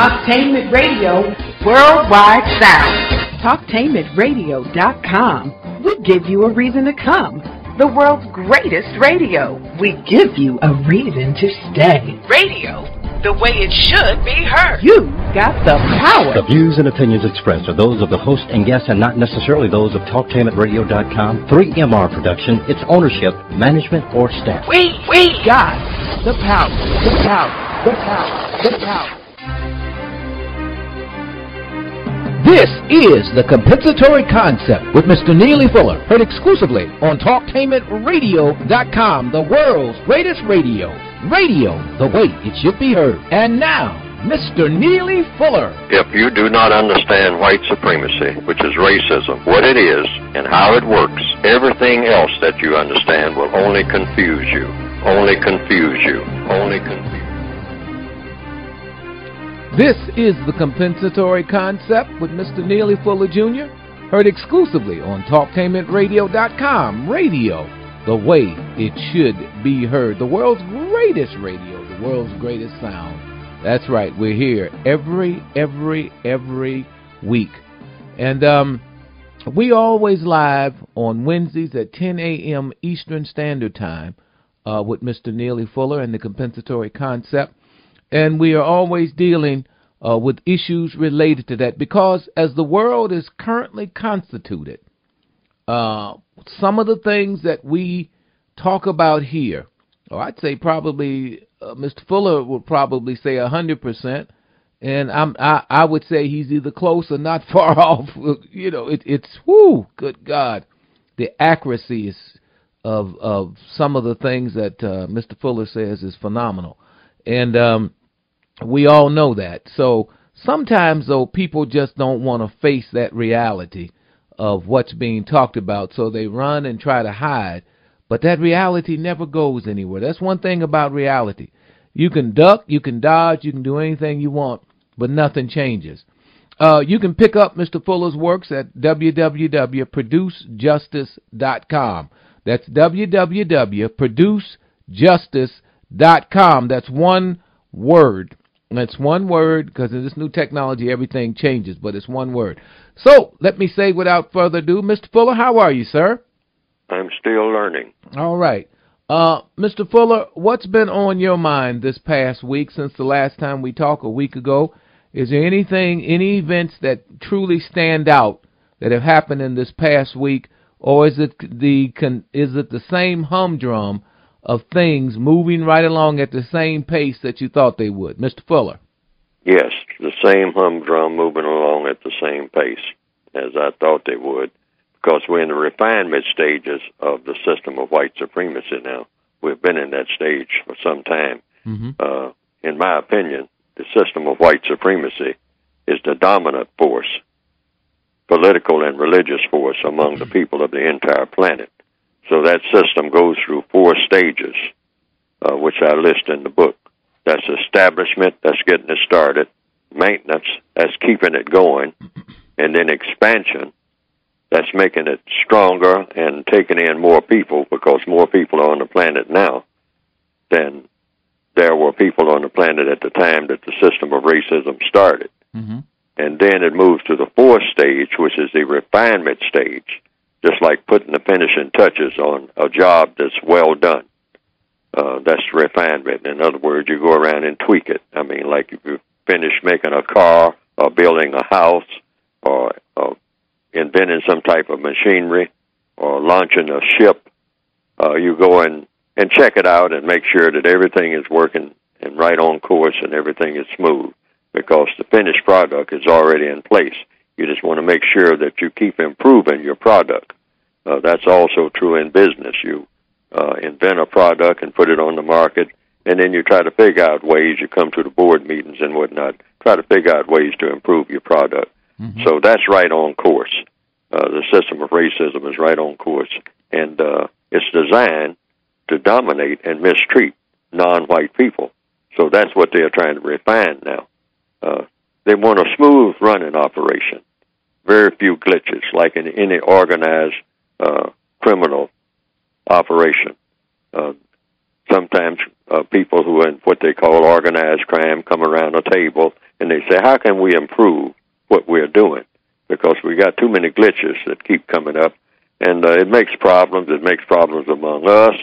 Talktainment Radio, worldwide sound. Talktainmentradio.com. We give you a reason to come. The world's greatest radio. We give you a reason to stay. Radio, the way it should be heard. You got the power. The views and opinions expressed are those of the host and guests and not necessarily those of TalkTainmentRadio.com, 3MR Production, its ownership, management, or staff. We got the power. The power. The power. The power. This is The Compensatory Concept with Mr. Neely Fuller, heard exclusively on TalkTainmentRadio.com, the world's greatest radio. Radio, the way it should be heard. And now, Mr. Neely Fuller. If you do not understand white supremacy, which is racism, what it is and how it works, everything else that you understand will only confuse you. Only confuse you. Only confuse you. This is The Compensatory Concept with Mr. Neely Fuller, Jr., heard exclusively on TalkTainmentRadio.com. Radio, the way it should be heard. The world's greatest radio, the world's greatest sound. That's right, we're here every week. And we always live on Wednesdays at 10 a.m. Eastern Standard Time with Mr. Neely Fuller and The Compensatory Concept. And we are always dealing with issues related to that because as the world is currently constituted, some of the things that we talk about here, or I'd say probably Mr. Fuller would probably say 100%, and I would say he's either close or not far off. You know, it's whoo, good God, the accuracy is of some of the things that Mr. Fuller says is phenomenal, and we all know that. So sometimes, though, people just don't want to face that reality of what's being talked about, so they run and try to hide. But that reality never goes anywhere. That's one thing about reality. You can duck, you can dodge, you can do anything you want, but nothing changes. You can pick up Mr. Fuller's works at www.producejustice.com. That's www.producejustice.com. That's one word. That's one word, because in this new technology, everything changes, but it's one word. So, let me say without further ado, Mr. Fuller, how are you, sir? I'm still learning. All right. Mr. Fuller, what's been on your mind this past week since the last time we talked a week ago? Is there anything, any events that truly stand out that have happened in this past week, or is it the same humdrum of things moving right along at the same pace that you thought they would? Mr. Fuller. Yes, the same humdrum moving along at the same pace as I thought they would, because we're in the refinement stages of the system of white supremacy now. We've been in that stage for some time. Mm-hmm. In my opinion, the system of white supremacy is the dominant force, political and religious force among the people of the entire planet. So that system goes through 4 stages, which I list in the book. That's establishment, that's getting it started. Maintenance, that's keeping it going. And then expansion, that's making it stronger and taking in more people, because more people are on the planet now than there were people on the planet at the time that the system of racism started. Mm-hmm. And then it moves to the 4th stage, which is the refinement stage. Just like putting the finishing touches on a job that's well done. That's refinement. In other words, you go around and tweak it. I mean, like if you finish making a car or building a house or inventing some type of machinery or launching a ship, you go and check it out and make sure that everything is working and right on course and everything is smooth, because the finished product is already in place. You just want to make sure that you keep improving your product. That's also true in business. You invent a product and put it on the market, and then you try to figure out ways. You come to the board meetings and whatnot, try to figure out ways to improve your product. Mm-hmm. So that's right on course. The system of racism is right on course, and it's designed to dominate and mistreat non-white people. So that's what they're trying to refine now. They want a smooth running operation, very few glitches, like in any organized criminal operation. Sometimes people who are in what they call organized crime come around a table and they say, how can we improve what we're doing? Because we got too many glitches that keep coming up, and it makes problems. It makes problems among us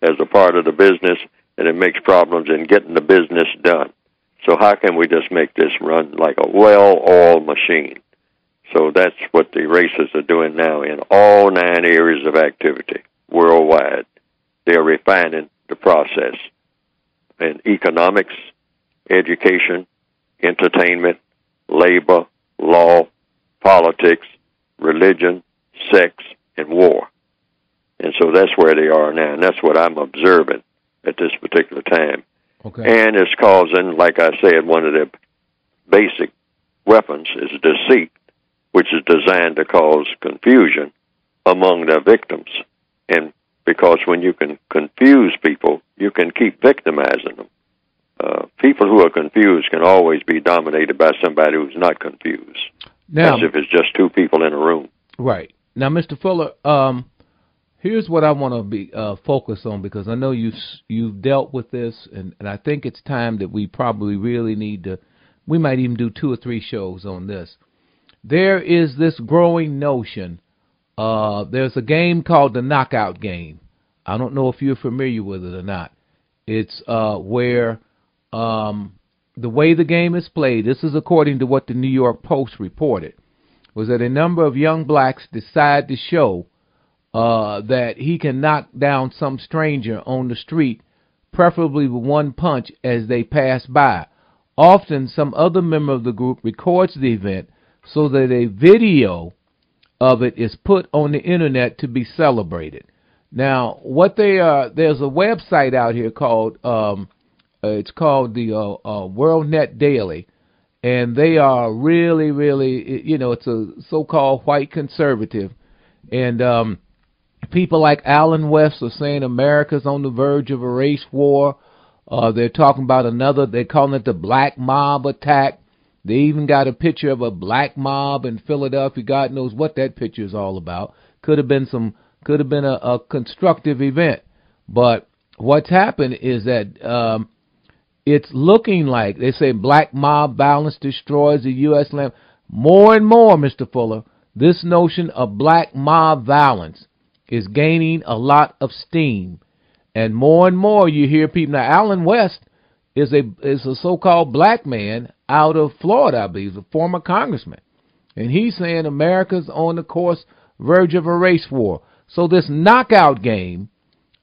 as a part of the business, and it makes problems in getting the business done. So how can we just make this run like a well-oiled machine? So that's what the races are doing now in all 9 areas of activity worldwide. They're refining the process in economics, education, entertainment, labor, law, politics, religion, sex, and war. And so that's where they are now, and that's what I'm observing at this particular time. Okay. And it's causing, like I said, one of the basic weapons is deceit, which is designed to cause confusion among the victims. And because when you can confuse people, you can keep victimizing them. People who are confused can always be dominated by somebody who's not confused. Now, as if it's just two people in a room. Right. Now, Mr. Fuller, here's what I want to be focus on, because I know you've dealt with this, and I think it's time that we probably really need to, we might even do 2 or 3 shows on this. There is this growing notion, there's a game called the knockout game. I don't know if you're familiar with it or not. It's where the way the game is played, this is according to what the New York Post reported, was that a number of young blacks decide to show that he can knock down some stranger on the street, preferably with one punch as they pass by. Often, some other member of the group records the event so that a video of it is put on the internet to be celebrated. Now, what they are, there's a website out here called, it's called the WorldNet Daily, and they are really, really, you know, it's a so-called white conservative, and people like Alan West are saying America's on the verge of a race war. They're talking about another, they're calling it the black mob attack. They even got a picture of a black mob in Philadelphia. God knows what that picture is all about. Could have been a constructive event. But what's happened is that it's looking like, they say black mob violence destroys the U.S. land. More and more, Mr. Fuller, this notion of black mob violence is gaining a lot of steam. And more you hear people. Now, Alan West is a so-called black man out of Florida, I believe, a former congressman. And he's saying America's on the verge of a race war. So this knockout game,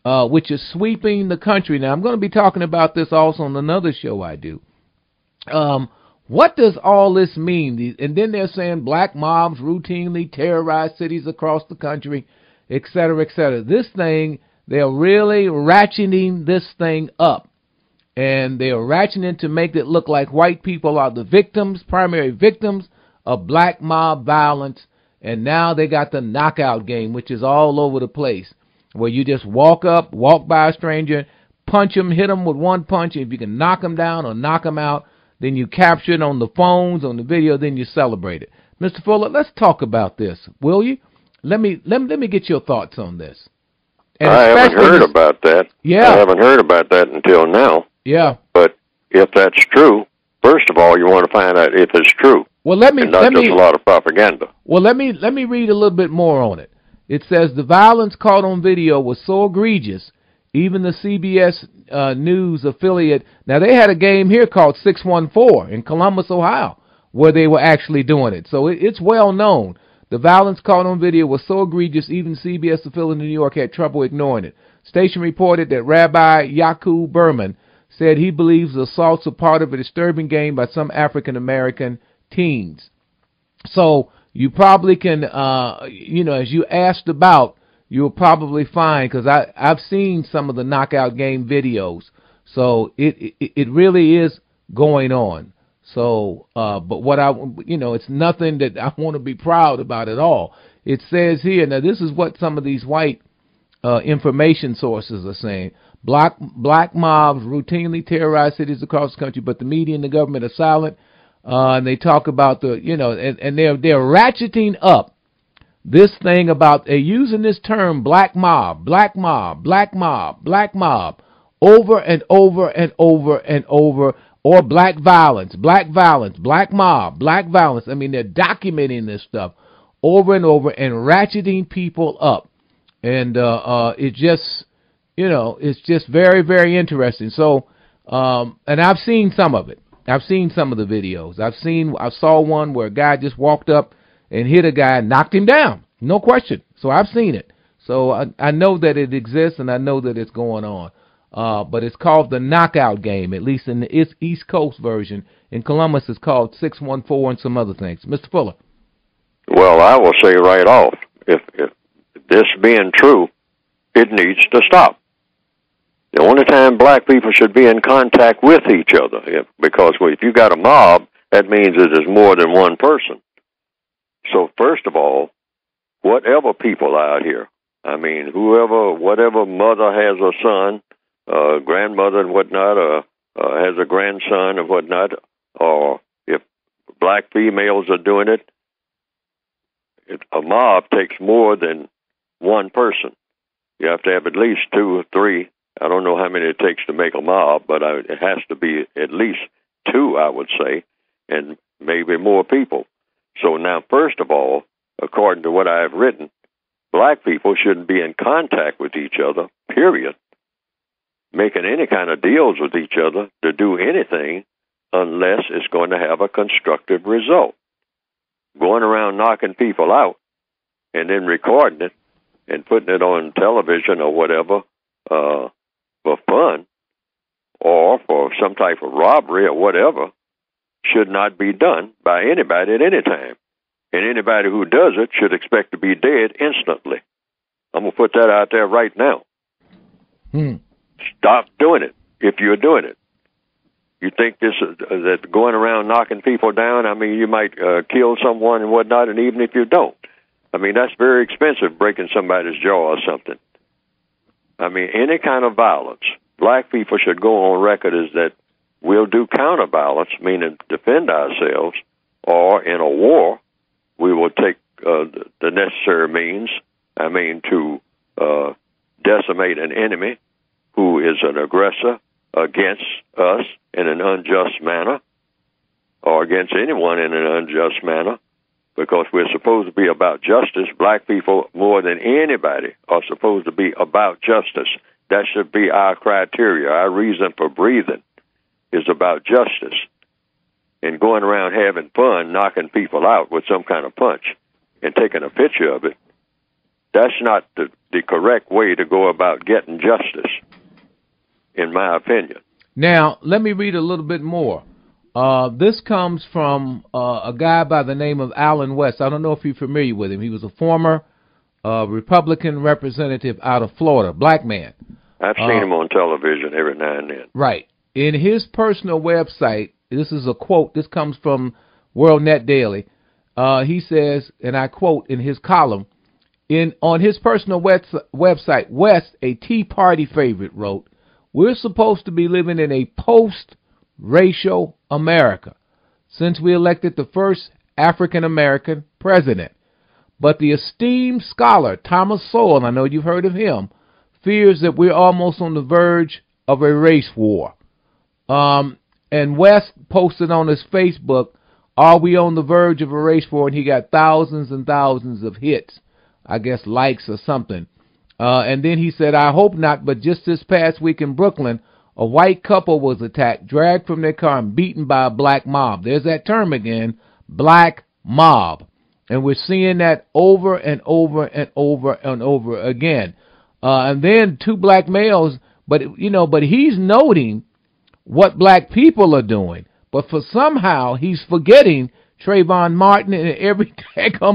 which is sweeping the country. Now, I'm going to be talking about this also on another show I do. What does all this mean? And then they're saying black mobs routinely terrorize cities across the country, et cetera, et cetera. This thing, they're really ratcheting this thing up. And they're ratcheting it to make it look like white people are the victims, primary victims of black mob violence. And now they got the knockout game, which is all over the place, where you just walk by a stranger, punch them, hit them with one punch. If you can knock them down or knock them out, then you capture it on the phones, on the video, then you celebrate it. Mr. Fuller, let's talk about this, will you? Let me get your thoughts on this. And I haven't heard about that. Yeah. I haven't heard about that until now. Yeah. But if that's true, first of all, you want to find out if it's true. Well, not just a lot of propaganda. Well, let me read a little bit more on it. It says the violence caught on video was so egregious, even the CBS News affiliate. Now, they had a game here called 614 in Columbus, Ohio, where they were actually doing it. So it's well known. The violence caught on video was so egregious, even CBS affiliate in New York had trouble ignoring it. Station reported that Rabbi Yaakov Berman said he believes the assaults are part of a disturbing game by some African-American teens. So you probably can, as you asked about, you'll probably find, because I've seen some of the knockout game videos. So it really is going on. So, but what it's nothing that I want to be proud about at all. It says here, now this is what some of these white information sources are saying. Black mobs routinely terrorize cities across the country, but the media and the government are silent. And they talk about and they're ratcheting up this thing about, they're using this term black mob, black mob, black mob, black mob over and over and over and over, or black violence, black mob, black violence. I mean, they're documenting this stuff over and over and ratcheting people up. And it just, it's just very, very interesting. So, and I've seen some of it. I've seen some of the videos. I saw one where a guy just walked up and hit a guy and knocked him down. No question. So I've seen it. So I know that it exists, and I know that it's going on. But it's called the knockout game, at least in the East Coast version. In Columbus, it's called 614 and some other things. Mr. Fuller. Well, I will say right off, if this being true, it needs to stop. The only time black people should be in contact with each other, because if you got a mob, that means it is more than one person. So first of all, whatever people out here, I mean, whatever mother has a son, grandmother and whatnot, has a grandson and whatnot, or if black females are doing it, a mob takes more than one person. You have to have at least 2 or 3. I don't know how many it takes to make a mob, but it has to be at least 2, I would say, and maybe more people. So now, first of all, according to what I have written, black people shouldn't be in contact with each other, period, making any kind of deals with each other to do anything unless it's going to have a constructive result. Going around knocking people out and then recording it and putting it on television or whatever, for fun or for some type of robbery or whatever, should not be done by anybody at any time. And anybody who does it should expect to be dead instantly. I'm going to put that out there right now. Stop doing it if you're doing it. You think that going around knocking people down, I mean, you might kill someone and whatnot, and even if you don't, I mean, that's very expensive, breaking somebody's jaw or something. I mean, any kind of violence, black people should go on record as that we'll do counter-violence, meaning defend ourselves, or in a war, we will take the necessary means, I mean, to decimate an enemy who is an aggressor against us in an unjust manner, or against anyone in an unjust manner, because we're supposed to be about justice. Black people, more than anybody, are supposed to be about justice. That should be our criteria. Our reason for breathing is about justice. And going around having fun, knocking people out with some kind of punch and taking a picture of it, that's not the correct way to go about getting justice, in my opinion. Now, let me read a little bit more. This comes from a guy by the name of Alan West. I don't know if you're familiar with him. He was a former Republican representative out of Florida, black man. I've seen him on television every now and then. Right. In his personal website, this is a quote. This comes from World Net Daily. He says, and I quote in his column, on his personal website, West, a Tea Party favorite, wrote, "We're supposed to be living in a post-racial America since we elected the first African-American president. But the esteemed scholar Thomas Sowell, and I know you've heard of him, fears that we're almost on the verge of a race war." And West posted on his Facebook, "Are we on the verge of a race war?" And he got thousands and thousands of hits, I guess likes or something. And then he said, "I hope not, but just this past week in Brooklyn, a white couple was attacked, dragged from their car, and beaten by a black mob." There's that term again, black mob. And we're seeing that over and over and over and over again. And then 2 black males, but he's noting what black people are doing. But for somehow he's forgetting Trayvon Martin and every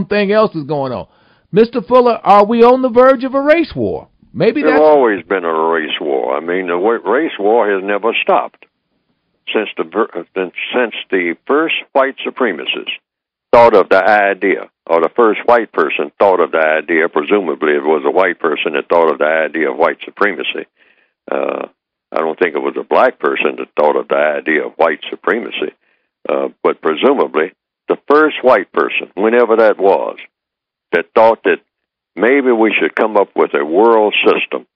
thing else is going on. Mr. Fuller, are we on the verge of a race war? Maybe There's always been a race war. I mean, the race war has never stopped since the first white supremacists thought of the idea, or the first white person thought of the idea. Presumably, it was a white person that thought of the idea of white supremacy. I don't think it was a black person that thought of the idea of white supremacy, but presumably the first white person, whenever that was, that thought that maybe we should come up with a world system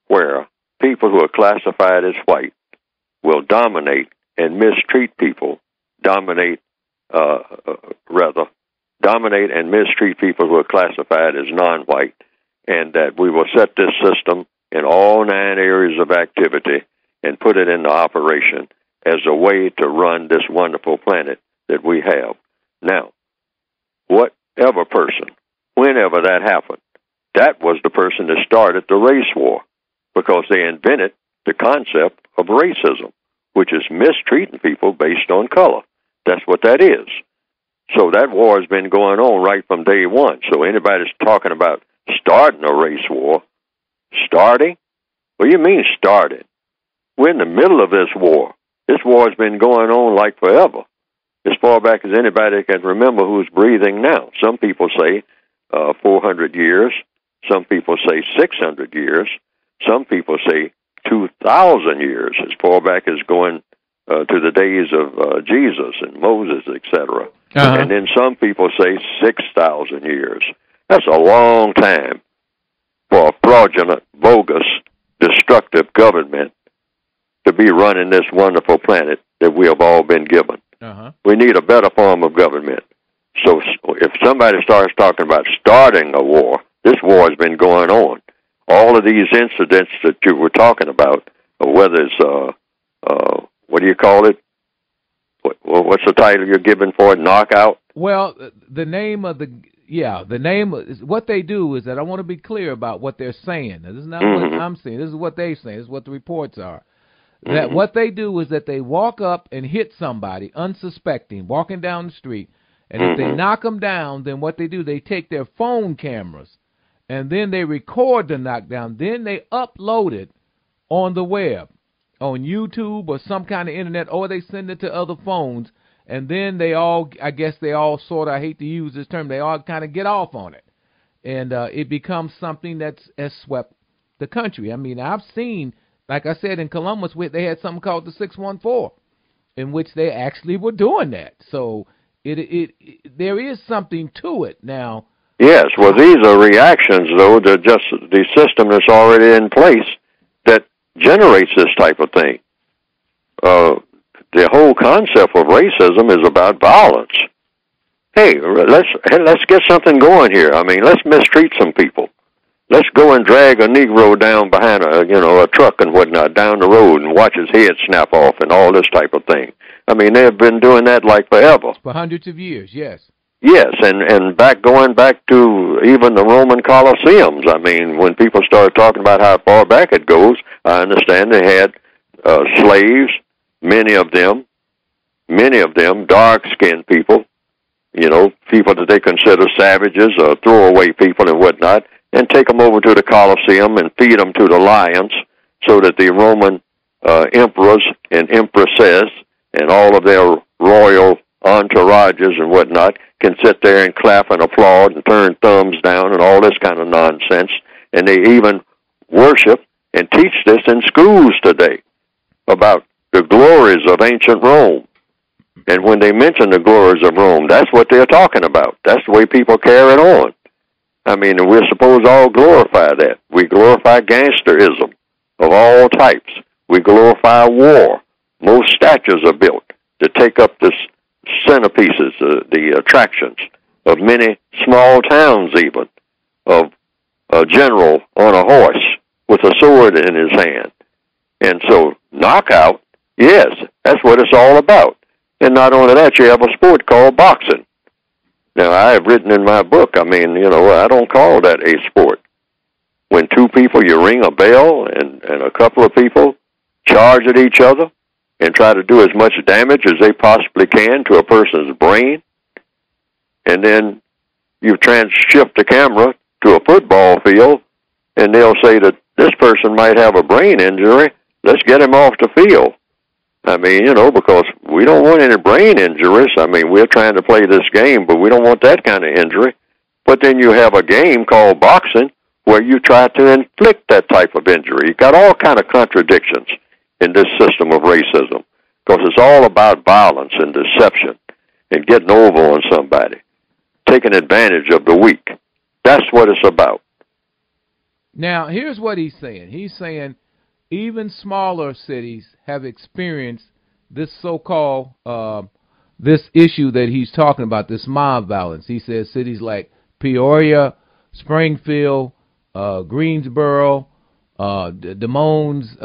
where people who are classified as white will dominate and mistreat people, dominate and mistreat people who are classified as non-white, and that we will set this system in all 9 areas of activity and put it into operation as a way to run this wonderful planet that we have. Now, whatever person, whenever that happened, that was the person that started the race war, because they invented the concept of racism, which is mistreating people based on color. That's what that is. So that war has been going on right from day one. So anybody's talking about starting a race war, starting? What do you mean started? We're in the middle of this war. This war has been going on like forever, as far back as anybody can remember who's breathing now. Some people say 400 years. Some people say 600 years. Some people say 2,000 years, as far back as going to the days of Jesus and Moses, etc. And then some people say 6,000 years. That's a long time for a fraudulent, bogus, destructive government to be running this wonderful planet that we have all been given. We need a better form of government. So if somebody starts talking about starting a war, this war has been going on. All of these incidents that you were talking about, whether it's, what do you call it? What's the title you're giving for it? Knockout? Well, the name of the name is what they do is that I want to be clear about what they're saying. Now, this is not what I'm saying. This is what they're saying. This is what the reports are. That what they do is that they walk up and hit somebody unsuspecting, walking down the street, and if they knock them down, then what they do, they take their phone cameras, and then they record the knockdown. Then they upload it on the web, on YouTube or some kind of internet, or they send it to other phones, and then they all, I guess they all sort of, I hate to use this term, they all kind of get off on it. And it becomes something that's swept the country. I mean, I've seen, like I said, in Columbus, they had something called the 614, in which they actually were doing that. So there is something to it now. Yes, well, these are reactions, though, to just the system that's already in place that generates this type of thing. The whole concept of racism is about violence. Hey, let's get something going here. I mean, let's mistreat some people. Let's go and drag a Negro down behind a truck and whatnot down the road and watch his head snap off and all this type of thing. I mean, they've been doing that like forever. For hundreds of years, yes. Yes, and going back to even the Roman Colosseums. I mean, when people start talking about how far back it goes, I understand they had slaves, many of them dark-skinned people, people that they consider savages or throwaway people and whatnot, and take them over to the Colosseum and feed them to the lions so that the Roman emperors and empresses and all of their royal entourages and whatnot can sit there and clap and applaud and turn thumbs down and all this kind of nonsense. And they even worship and teach this in schools today about the glories of ancient Rome. And when they mention the glories of Rome, that's what they're talking about. That's the way people carry it on. I mean, we're supposed to all glorify that. We glorify gangsterism of all types. We glorify war. Most statues are built to take up the centerpieces, the attractions of many small towns even, of a general on a horse with a sword in his hand. And so, knockout, yes, that's what it's all about. And not only that, you have a sport called boxing. Now, I have written in my book, I mean, I don't call that a sport. When two people, you ring a bell, and a couple of people charge at each other and try to do as much damage as they possibly can to a person's brain, and then you shift the camera to a football field, and they'll say that this person might have a brain injury, let's get him off the field. I mean, because we don't want any brain injuries. I mean, we're trying to play this game, but we don't want that kind of injury. But then you have a game called boxing where you try to inflict that type of injury. You've got all kind of contradictions in this system of racism, because it's all about violence and deception and getting over on somebody, taking advantage of the weak. That's what it's about. Now, here's what he's saying. He's saying even smaller cities have experienced this so-called this issue that he's talking about, this mob violence. He says cities like Peoria, Springfield, Greensboro, Des Moines,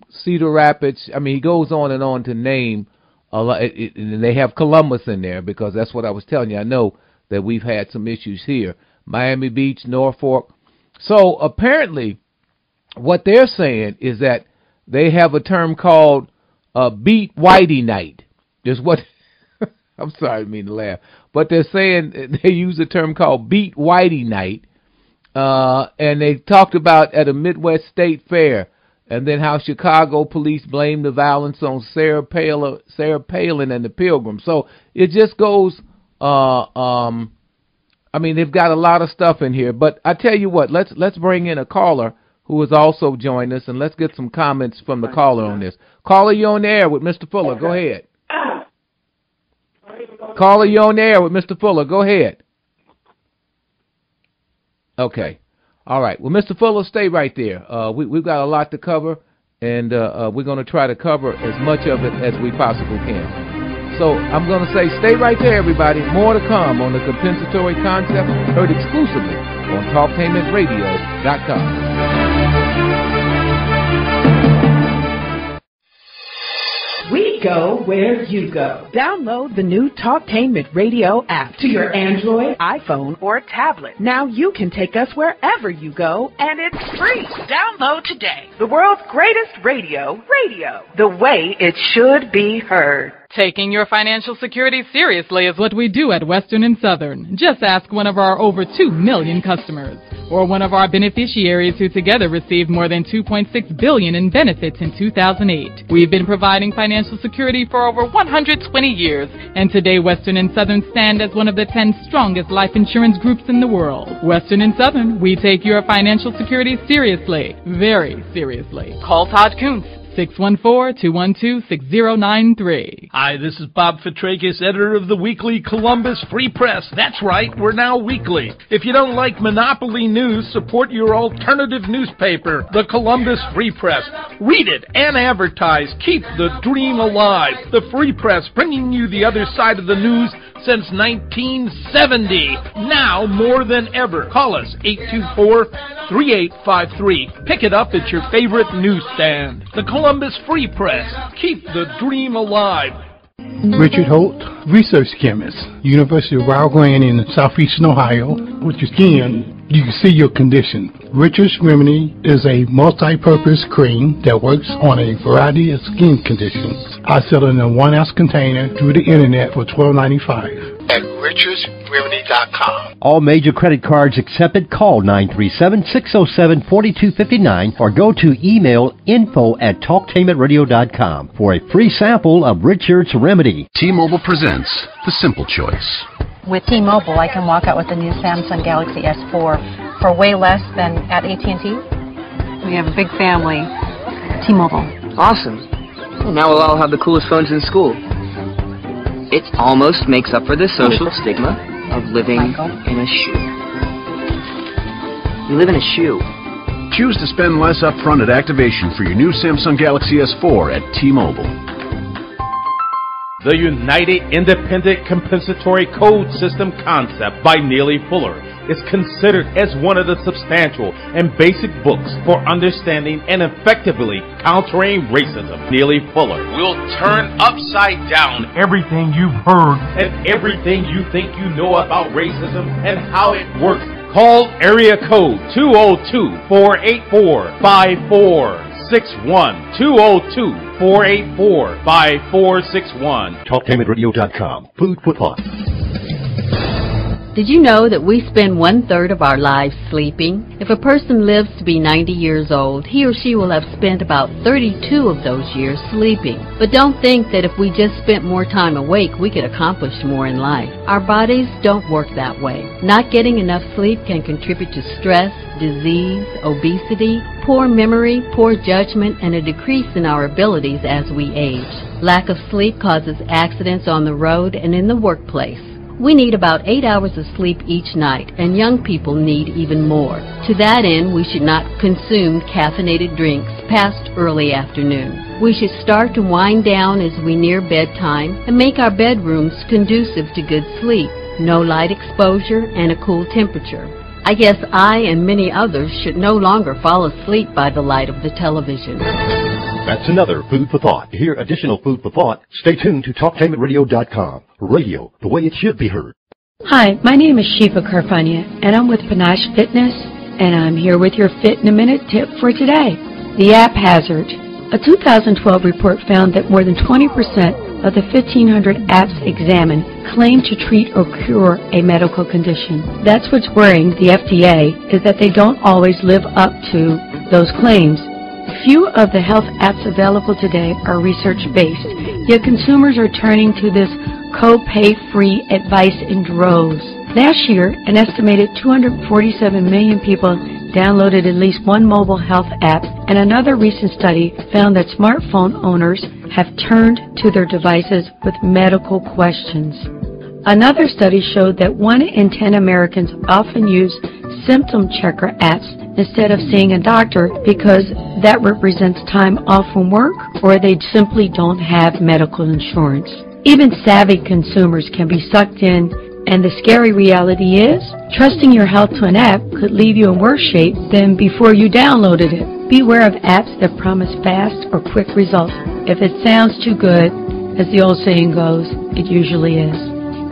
Cedar Rapids. I mean, he goes on and on to name a lot. And they have Columbus in there because that's what I was telling you. I know that we've had some issues here. Miami Beach, Norfolk. So apparently what they're saying is that they have a term called Beat Whitey Night. Is what I'm sorry, I didn't mean to laugh. But they're saying they use a term called Beat Whitey Night. And they talked about at a Midwest State Fair, and then how Chicago police blamed the violence on Sarah Palin and the Pilgrims. So it just goes, they've got a lot of stuff in here. But I tell you what, let's bring in a caller who has also joined us, and let's get some comments from the caller on this. Caller, you're on the air with Mr. Fuller. Go ahead. Caller, you're on the air with Mr. Fuller. Go ahead. Okay. All right. Well, Mr. Fuller, stay right there. We've got a lot to cover, and we're going to try to cover as much of it as we possibly can. So I'm going to say stay right there, everybody. More to come on the compensatory concept, heard exclusively on TalkTainmentRadio.com. We go where you go. Download the new Talktainment Radio app to your Android, iPhone, or tablet. Now you can take us wherever you go, and it's free. Download today. The world's greatest radio, the way it should be heard. Taking your financial security seriously is what we do at Western and Southern. Just ask one of our over 2 million customers, or one of our beneficiaries who together received more than $2.6 billion in benefits in 2008. We've been providing financial security for over 120 years, and today Western and Southern stand as one of the 10 strongest life insurance groups in the world. Western and Southern, we take your financial security seriously, very seriously. Call Todd Kuntz. 614-212-6093. Hi, this is Bob Fitrakis, editor of the weekly Columbus Free Press. That's right, we're now weekly. If you don't like monopoly news, support your alternative newspaper, the Columbus Free Press. Read it and advertise. Keep the dream alive. The Free Press, bringing you the other side of the news since 1970. Now more than ever. Call us 824-3853. Pick it up at your favorite newsstand. The Columbus Free Press. Keep the dream alive. Richard Holt, research chemist, University of Rio Grande in southeastern Ohio. With your skin, you can see your condition. Richard's Remedy is a multi-purpose cream that works on a variety of skin conditions. I sell it in a 1-ounce container through the internet for $12.95 at richardsremedy.com. All major credit cards accepted. Call 937-607-4259 or go to email info@talktainmentradio.com for a free sample of Richard's Remedy. T-Mobile presents The Simple Choice. With T-Mobile, I can walk out with the new Samsung Galaxy S4 for way less than at AT&T. We have a big family. T-Mobile. Awesome. Well, now we'll all have the coolest phones in school. It almost makes up for the social stigma of living in a shoe. You live in a shoe. Choose to spend less upfront at activation for your new Samsung Galaxy S4 at T-Mobile. The United Independent Compensatory Code System concept by Neely Fuller is considered as one of the substantial and basic books for understanding and effectively countering racism. Neely Fuller will turn upside down everything you've heard and everything you think you know about racism and how it works. Call area code 202-484-5461. 202-484-5461. TalkTainmentRadio.com. Food for thought. Did you know that we spend 1/3 of our lives sleeping? If a person lives to be 90 years old, he or she will have spent about 32 of those years sleeping. But don't think that if we just spent more time awake, we could accomplish more in life. Our bodies don't work that way. Not getting enough sleep can contribute to stress, disease, obesity, poor memory, poor judgment, and a decrease in our abilities as we age. Lack of sleep causes accidents on the road and in the workplace. We need about 8 hours of sleep each night, and young people need even more. To that end, we should not consume caffeinated drinks past early afternoon. We should start to wind down as we near bedtime and make our bedrooms conducive to good sleep. No light exposure and a cool temperature. I guess I and many others should no longer fall asleep by the light of the television. That's another food for thought. To hear additional food for thought, stay tuned to TalkTameRadio.com. Radio, the way it should be heard. Hi, my name is Shiva Karfania, and I'm with Panache Fitness, and I'm here with your Fit in a Minute tip for today. The app hazard. A 2012 report found that more than 20% of the 1,500 apps examined claim to treat or cure a medical condition. That's what's worrying the FDA, is that they don't always live up to those claims. Few of the health apps available today are research-based, yet consumers are turning to this co-pay-free advice in droves. Last year, an estimated 247 million people downloaded at least one mobile health app, and another recent study found that smartphone owners have turned to their devices with medical questions. Another study showed that 1 in 10 Americans often use symptom checker apps instead of seeing a doctor because that represents time off from work, or they simply don't have medical insurance. Even savvy consumers can be sucked in, and the scary reality is, trusting your health to an app could leave you in worse shape than before you downloaded it. Beware of apps that promise fast or quick results. If it sounds too good, as the old saying goes, it usually is.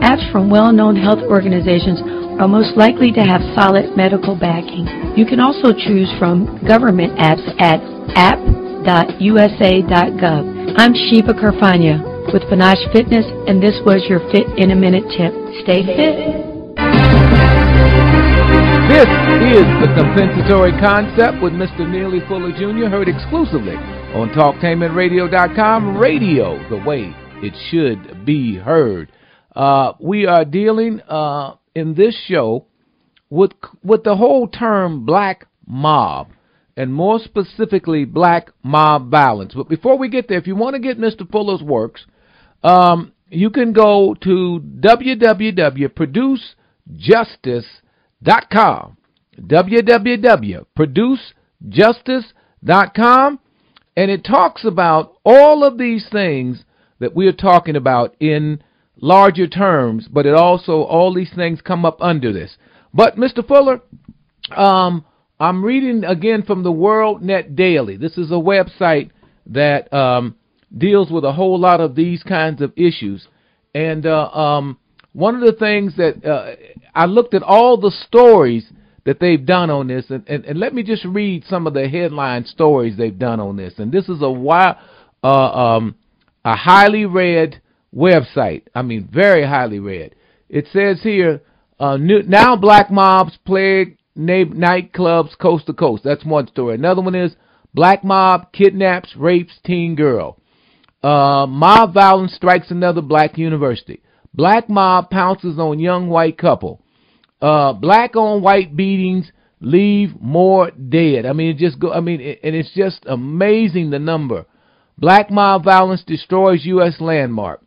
Apps from well-known health organizations are most likely to have solid medical backing. You can also choose from government apps at app.usa.gov. I'm Shiva Karfania with Panache Fitness, and this was your Fit in a Minute tip. Stay fit. This is the Compensatory Concept with Mr. Neely Fuller Jr., heard exclusively on TalkTameRadio.com. Radio, the way it should be heard. We are dealing in this show with the whole term black mob, and more specifically black mob violence. But before we get there, if you want to get Mr. Fuller's works, you can go to www.producejustice.com, www.producejustice.com, and it talks about all of these things that we are talking about in larger terms, but it also, all these things come up under this. But, Mr. Fuller, I'm reading again from the World Net Daily. This is a website that deals with a whole lot of these kinds of issues. And one of the things that I looked at all the stories that they've done on this, and let me just read some of the headline stories they've done on this. And this is a highly read website. I mean, very highly read. It says here, now black mobs plague nightclubs coast to coast. That's one story. Another one is black mob kidnaps, rapes teen girl. Mob violence strikes another black university. Black mob pounces on young white couple. Black on white beatings leave more dead. I mean, and it's just amazing, the number. Black mob violence destroys U.S. landmark.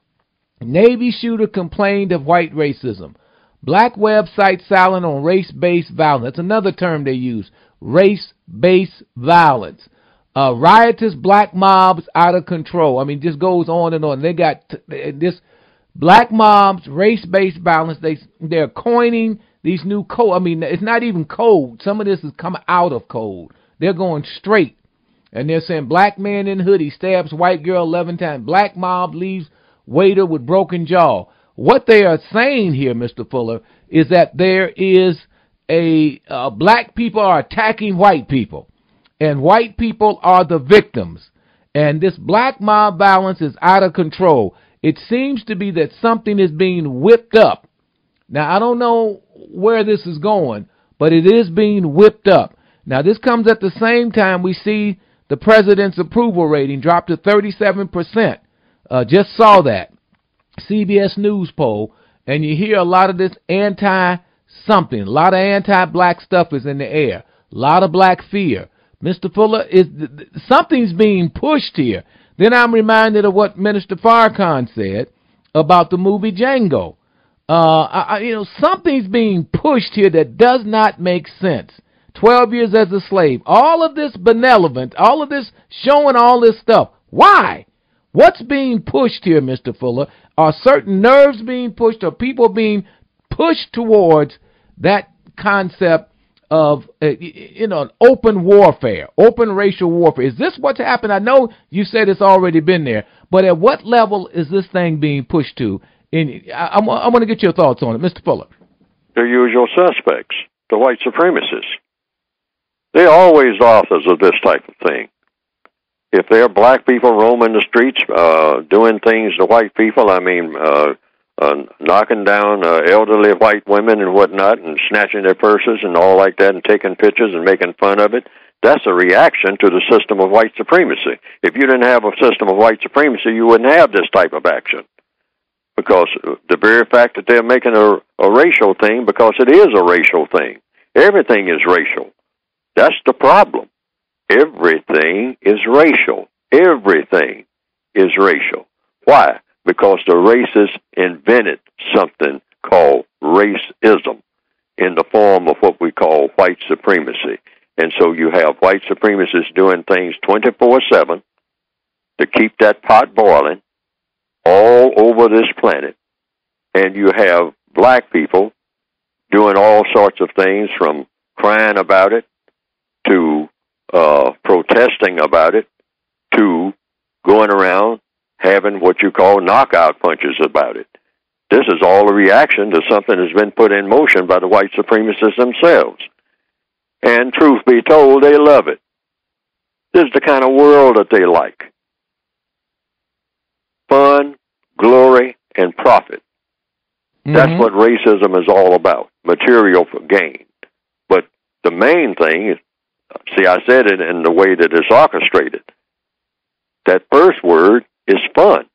Navy shooter complained of white racism. Black website silent on race-based violence. That's another term they use, race-based violence. Riotous black mobs out of control. I mean, just goes on and on. They got this black mobs, race-based violence. They're coining these new code. I mean, it's not even code. Some of this is coming out of code. They're going straight. And they're saying black man in hoodie stabs white girl 11 times. Black mob leaves waiter with broken jaw. What they are saying here, Mr. Fuller, is that there is black people are attacking white people, and white people are the victims. And this black mob violence is out of control. It seems to be that something is being whipped up. Now, I don't know where this is going, but it is being whipped up. Now, this comes at the same time we see the president's approval rating drop to 37%. Just saw that. CBS News poll, and you hear a lot of this anti-something. A lot of anti-black stuff is in the air. A lot of black fear. Mr. Fuller, something's being pushed here. Then I'm reminded of what Minister Farrakhan said about the movie Django. Something's being pushed here that does not make sense. 12 years as a slave. All of this benevolence, all of this showing all this stuff. Why? What's being pushed here, Mr. Fuller? Are certain nerves being pushed, or people being pushed towards that concept of, open warfare, open racial warfare? Is this what's happened? I know you said it's already been there, but at what level is this thing being pushed to? I want to get your thoughts on it, Mr. Fuller. The usual suspects, the white supremacists. They're always authors of this type of thing. If there are black people roaming the streets, doing things to white people, knocking down elderly white women and whatnot, and snatching their purses and all like that, and taking pictures and making fun of it, that's a reaction to the system of white supremacy. If you didn't have a system of white supremacy, you wouldn't have this type of action. Because the very fact that they're making a racial thing, because it is a racial thing. Everything is racial. That's the problem. Everything is racial. Everything is racial. Why? Because the racists invented something called racism in the form of what we call white supremacy. And so you have white supremacists doing things 24/7 to keep that pot boiling all over this planet. And you have black people doing all sorts of things, from crying about it to protesting about it to going around having what you call knockout punches about it. This is all a reaction to something that's been put in motion by the white supremacists themselves. And truth be told, they love it. This is the kind of world that they like. Fun, glory, and profit. That's what racism is all about, material gain. But the main thing is, see, I said it in the way that it's orchestrated. That first word is fun.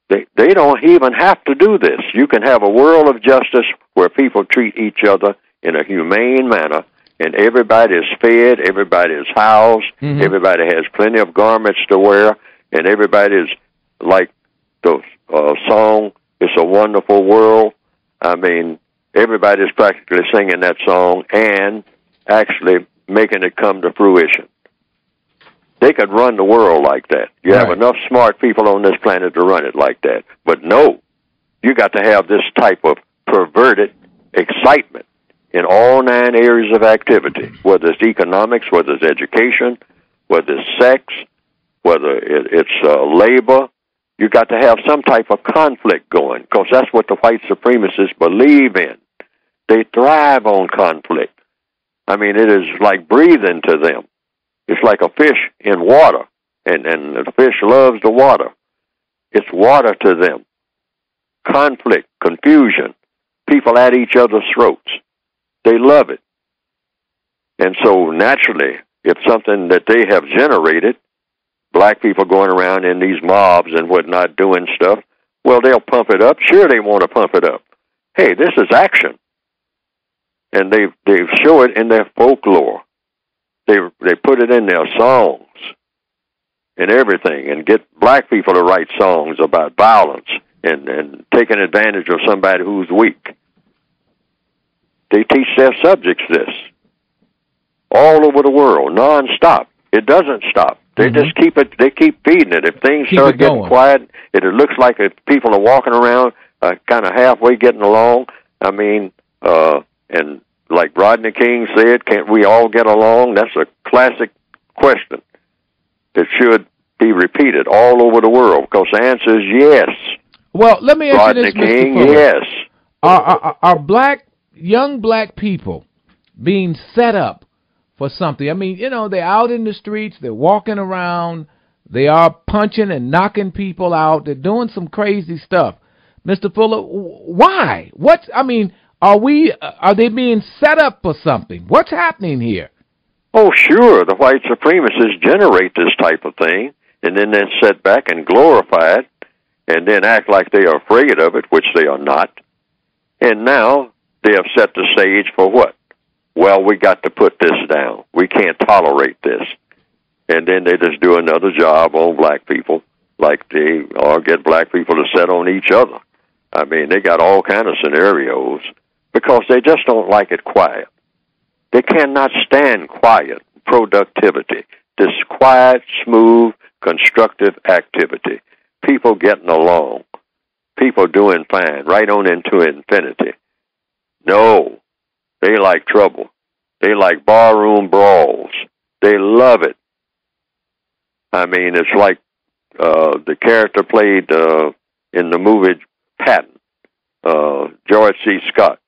They don't even have to do this. You can have a world of justice where people treat each other in a humane manner, and everybody is fed, everybody is housed, everybody has plenty of garments to wear, and everybody is like the song, It's a Wonderful World. I mean, everybody's practically singing that song and actually making it come to fruition. They could run the world like that. You have enough smart people on this planet to run it like that. But no, you got to have this type of perverted excitement in all 9 areas of activity, whether it's economics, whether it's education, whether it's sex, whether it's labor. You got to have some type of conflict going, because that's what the white supremacists believe in. They thrive on conflict. I mean, it is like breathing to them. It's like a fish in water, and the fish loves the water. It's water to them. Conflict, confusion, people at each other's throats. They love it. And so naturally, if something that they have generated, black people going around in these mobs and whatnot doing stuff, well, they'll pump it up. Sure, they want to pump it up. Hey, this is action. And they show it in their folklore. They put it in their songs and everything, and get black people to write songs about violence and taking advantage of somebody who's weak. They teach their subjects this all over the world, nonstop. It doesn't stop. They just keep it. They keep feeding it. If things start getting quiet, it looks like if people are walking around kind of halfway getting along. I mean, and like Rodney King said, can't we all get along? That's a classic question that should be repeated all over the world, because the answer is yes. Well, let me ask Rodney you this, King, Mr. Fuller. yes. Are young black people being set up for something? I mean, they're out in the streets, they're walking around, they are punching and knocking people out, they're doing some crazy stuff. Mr. Fuller, why? Are they being set up for something? What's happening here? Oh, sure. The white supremacists generate this type of thing, and then they sit back and glorify it, and then act like they are afraid of it, which they are not. And now they have set the stage for what? Well, we got to put this down. We can't tolerate this. And then they just do another job on black people, like they get black people to set on each other. I mean, they got all kind of scenarios because they just don't like it quiet. They cannot stand quiet productivity, this quiet, smooth, constructive activity. People getting along, people doing fine, right on into infinity. No, they like trouble. They like barroom brawls. They love it. I mean, it's like the character played in the movie Patton, George C. Scott,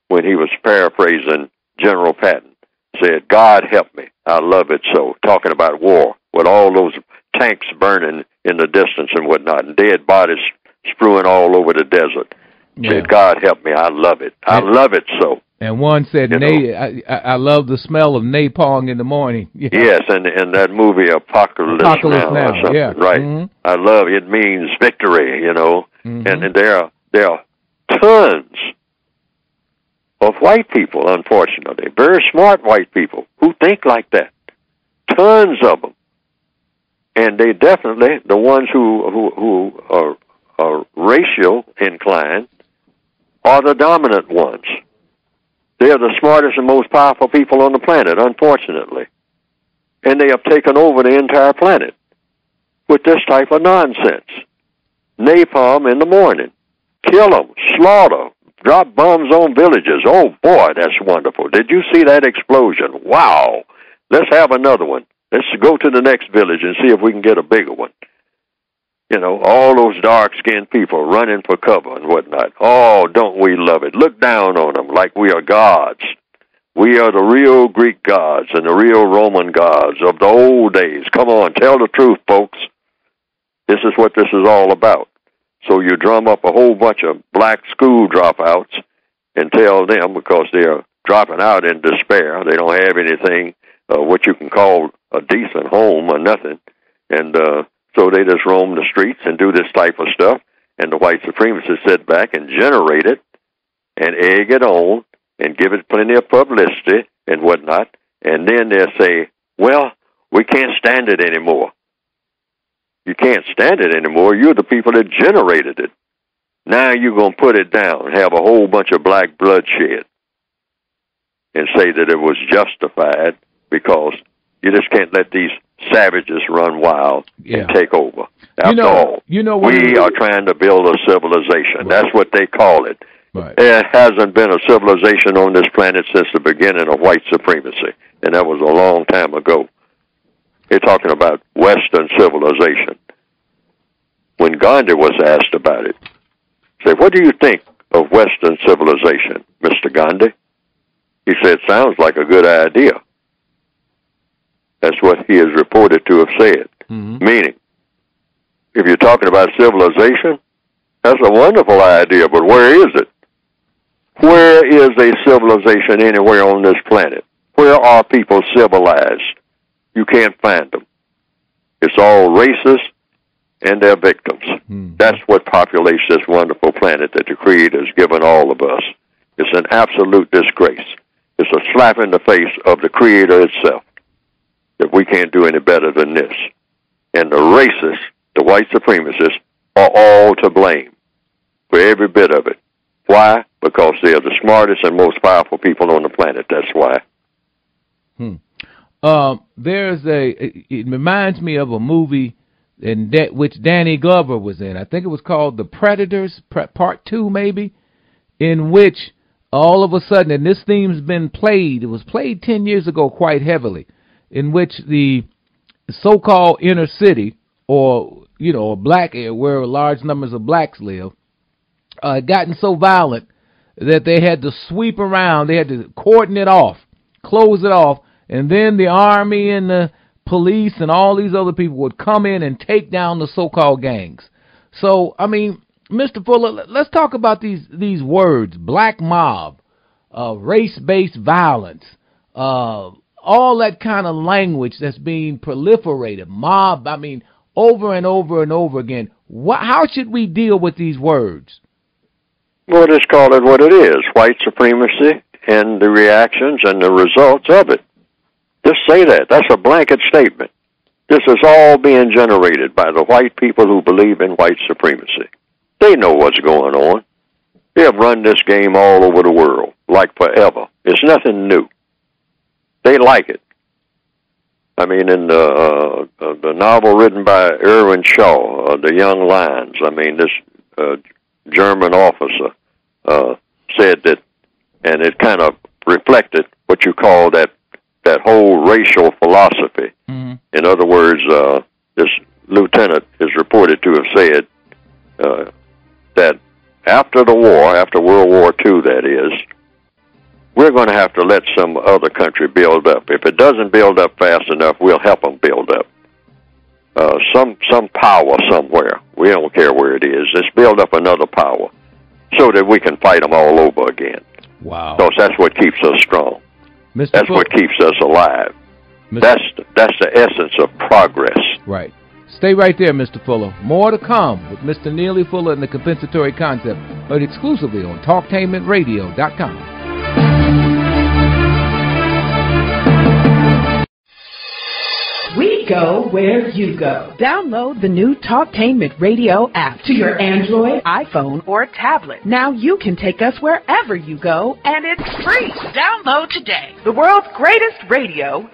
when he was paraphrasing General Patton, said, "God help me, I love it so," talking about war, with all those tanks burning in the distance and whatnot, and dead bodies strewing all over the desert. Yeah. Said, "God help me, I love it. I love it so." And one said, I love the smell of napalm in the morning. Yeah. Yes, and that movie Apocalypse Now or something, yeah. Right. Mm-hmm. I love it. It means victory, you know. Mm-hmm. And there are tons of white people, unfortunately, very smart white people who think like that. Tons of them. And they definitely, the ones who are racial inclined, are the dominant ones. They are the smartest and most powerful people on the planet, unfortunately. And they have taken over the entire planet with this type of nonsense. Napalm in the morning. Kill them, slaughter, drop bombs on villages. Oh, boy, that's wonderful. Did you see that explosion? Wow. Let's have another one. Let's go to the next village and see if we can get a bigger one. You know, all those dark-skinned people running for cover and whatnot. Oh, don't we love it? Look down on them like we are gods. We are the real Greek gods and the real Roman gods of the old days. Come on, tell the truth, folks. This is what this is all about. So you drum up a whole bunch of black school dropouts and tell them, because they are dropping out in despair, they don't have anything, what you can call a decent home or nothing, and so they just roam the streets and do this type of stuff, and the white supremacists sit back and generate it and egg it on and give it plenty of publicity and whatnot, and then they'll say, well, we can't stand it anymore. You can't stand it anymore. You're the people that generated it. Now you're going to put it down, have a whole bunch of black bloodshed, and say that it was justified because you just can't let these savages run wild and take over. After all, we are trying to build a civilization. Right. That's what they call it. Right. There hasn't been a civilization on this planet since the beginning of white supremacy, and that was a long time ago. They're talking about Western civilization. When Gandhi was asked about it, say, what do you think of Western civilization, Mr. Gandhi? He said, sounds like a good idea. That's what he is reported to have said. Mm-hmm. Meaning, if you're talking about civilization, that's a wonderful idea, but where is it? Where is a civilization anywhere on this planet? Where are people civilized? You can't find them. It's all racist and their victims. Mm-hmm. That's what populates this wonderful planet that the Creator has given all of us. It's an absolute disgrace. It's a slap in the face of the Creator itself, that we can't do any better than this. And the racists, the white supremacists, are all to blame for every bit of it. Why? Because they are the smartest and most powerful people on the planet. That's why. It reminds me of a movie in which Danny Glover was in. I think it was called The Predators, Part 2 maybe, in which all of a sudden, and this theme's been played, it was played 10 years ago quite heavily, in which the so-called inner city, or, a black area where large numbers of blacks live, gotten so violent that they had to sweep around, they had to cordon it off, close it off, and then the army and the police and all these other people would come in and take down the so-called gangs. So, I mean, Mr. Fuller, let's talk about these words, black mob, race-based violence, all that kind of language that's being proliferated, mob, I mean, over and over and over again. How should we deal with these words? Well, just call it what it is, white supremacy and the reactions and the results of it. Just say that. That's a blanket statement. This is all being generated by the white people who believe in white supremacy. They know what's going on. They have run this game all over the world, like forever. It's nothing new. They like it. I mean, in the novel written by Irwin Shaw, The Young Lions, I mean, this German officer said that, and it kind of reflected what you call that whole racial philosophy. Mm-hmm. In other words, this lieutenant is reported to have said that after the war, after World War II, that is, we're going to have to let some other country build up. If it doesn't build up fast enough, we'll help them build up. Some power somewhere. We don't care where it is. Let's build up another power so that we can fight them all over again. Wow. Because that's what keeps us strong. That's what keeps us alive. That's the essence of progress. Right. Stay right there, Mr. Fuller. More to come with Mr. Neely Fuller and the Compensatory Concept, heard exclusively on TalkTainmentRadio.com. We go where you go. Download the new Talktainment Radio app to your Android, iPhone, or tablet. Now you can take us wherever you go, and it's free. Download today. The world's greatest radio,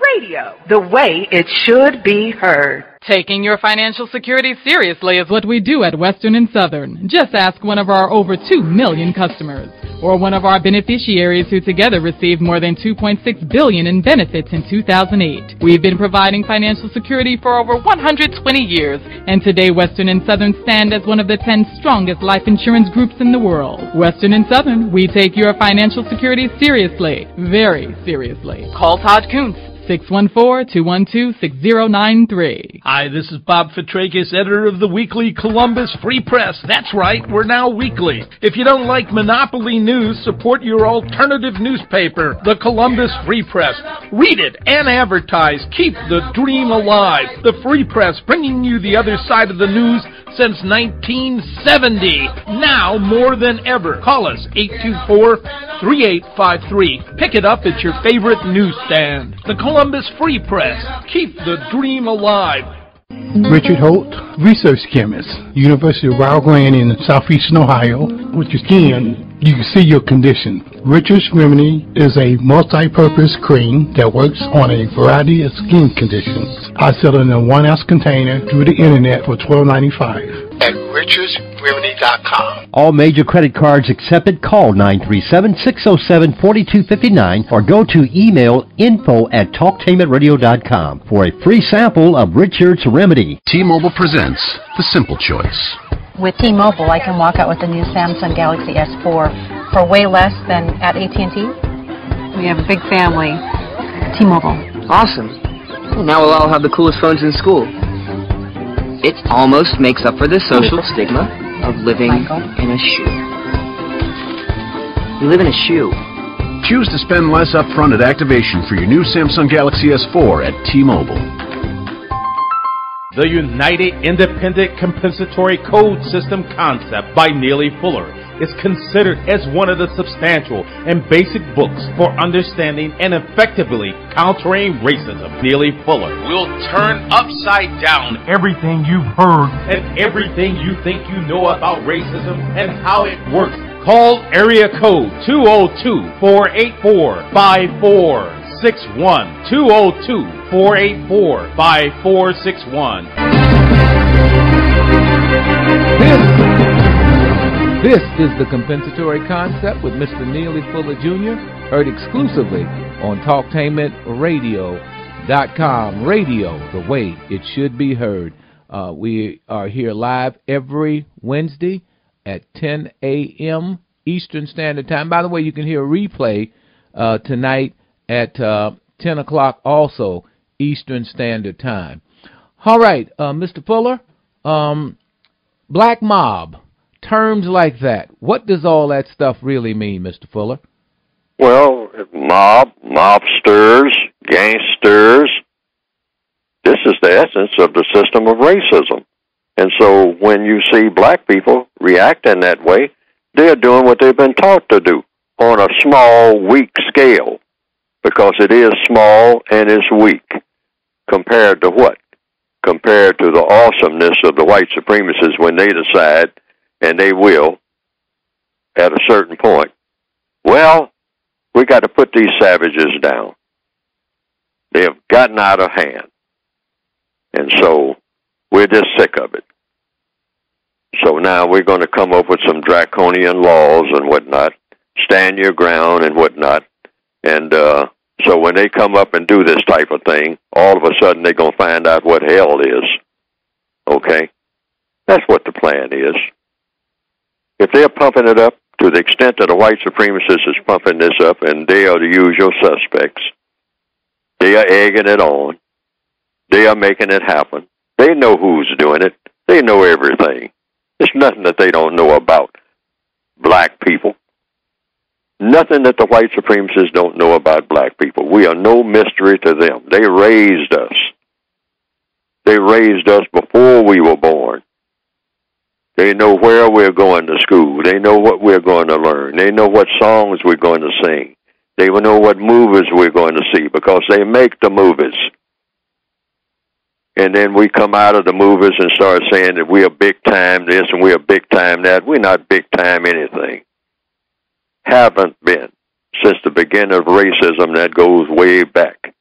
the way it should be heard. Taking your financial security seriously is what we do at Western and Southern. Just ask one of our over 2 million customers, or one of our beneficiaries who together received more than $2.6 billion in benefits in 2008. We've been providing financial security for over 120 years, and today Western and Southern stand as one of the 10 strongest life insurance groups in the world. Western and Southern, we take your financial security seriously, very seriously. Call Todd Kuntz. 614-212-6093. Hi, this is Bob Fitrakis, editor of the weekly Columbus Free Press. That's right, we're now weekly. If you don't like monopoly news, support your alternative newspaper, the Columbus Free Press. Read it and advertise. Keep the dream alive. The Free Press, bringing you the other side of the news since 1970. Now more than ever. Call us, 824-3853. Pick it up at your favorite newsstand. The Columbus Free Press. Keep the dream alive. Richard Holt, research chemist, University of Rio Grande in southeastern Ohio, which again, you can see your condition. Richard's Remedy is a multi-purpose cream that works on a variety of skin conditions. I sell it in a 1-ounce container through the internet for $12.95 at richardsremedy.com. All major credit cards accepted. Call 937-607-4259 or go to email info@talktainmentradio.com for a free sample of Richard's Remedy. T-Mobile presents The Simple Choice. With T-Mobile, I can walk out with the new Samsung Galaxy S4 for way less than at AT&T. We have a big family. T-Mobile. Awesome. Now we'll all have the coolest phones in school. It almost makes up for the social stigma of living in a shoe. You live in a shoe. Choose to spend less upfront at activation for your new Samsung Galaxy S4 at T-Mobile. The United Independent Compensatory Code System Concept by Neely Fuller is considered as one of the substantial and basic books for understanding and effectively countering racism. Neely Fuller will turn upside down everything you've heard and everything you think you know about racism and how it works. Call area code 202-484-5461. 202-484-5461. This is the Compensatory Concept with Mr. Neely Fuller Jr., heard exclusively on TalkTainmentRadio.com. Radio, the way it should be heard. We are here live every Wednesday at 10 a.m. Eastern Standard Time. By the way, you can hear a replay tonight at 10 o'clock also Eastern Standard Time. All right, Mr. Fuller, black mob, terms like that, what does all that stuff really mean, Mr. Fuller? Well, mob, mobsters, gangsters, this is the essence of the system of racism. And so when you see black people react in that way, they're doing what they've been taught to do on a small, weak scale. Because it is small and it's weak. Compared to what? Compared to the awesomeness of the white supremacists when they decide, and they will, at a certain point, well, we got to put these savages down. They have gotten out of hand. And so we're just sick of it. So now we're going to come up with some draconian laws and whatnot, stand your ground and whatnot. And so when they come up and do this type of thing, all of a sudden they're going to find out what hell is. Okay? That's what the plan is. If they're pumping it up to the extent that a white supremacist is pumping this up, and they are the usual suspects, they are egging it on. They are making it happen. They know who's doing it. They know everything. There's nothing that they don't know about black people. Nothing that the white supremacists don't know about black people. We are no mystery to them. They raised us. They raised us before we were born. They know where we're going to school. They know what we're going to learn. They know what songs we're going to sing. They will know what movies we're going to see because they make the movies. And then we come out of the movies and start saying that we are big time this and we are big time that. We're not big time anything. Haven't been since the beginning of racism. That goes way back.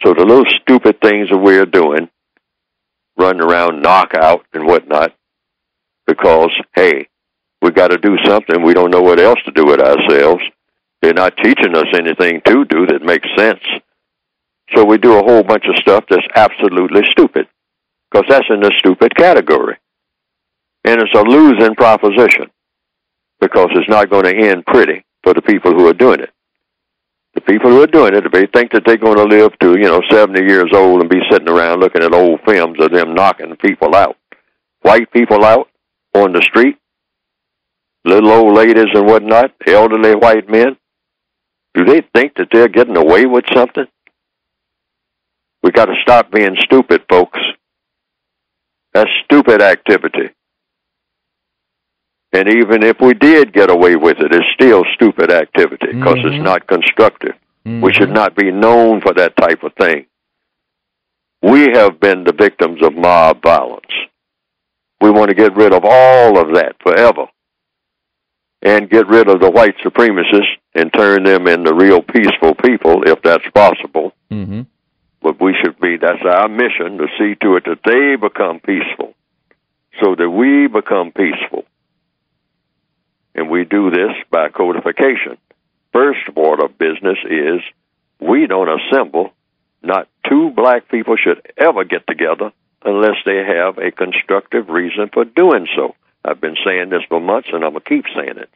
So the little stupid things that we're doing, running around knockout and whatnot, because, hey, we got to do something. We don't know what else to do with ourselves. They're not teaching us anything to do that makes sense. So we do a whole bunch of stuff that's absolutely stupid, because that's in the stupid category. And it's a losing proposition, because it's not going to end pretty for the people who are doing it. The people who are doing it, if they think that they're going to live to, 70 years old and be sitting around looking at old films of them knocking people out, white people out on the street, little old ladies and whatnot, elderly white men, do they think that they're getting away with something? We got to stop being stupid, folks. That's stupid activity. And even if we did get away with it, it's still stupid activity because it's not constructive. We should not be known for that type of thing. We have been the victims of mob violence. We want to get rid of all of that forever and get rid of the white supremacists and turn them into real peaceful people if that's possible. But we should be, that's our mission, to see to it that they become peaceful so that we become peaceful. And we do this by codification. First order of business is we don't assemble. Not two black people should ever get together unless they have a constructive reason for doing so. I've been saying this for months, and I'm going to keep saying it.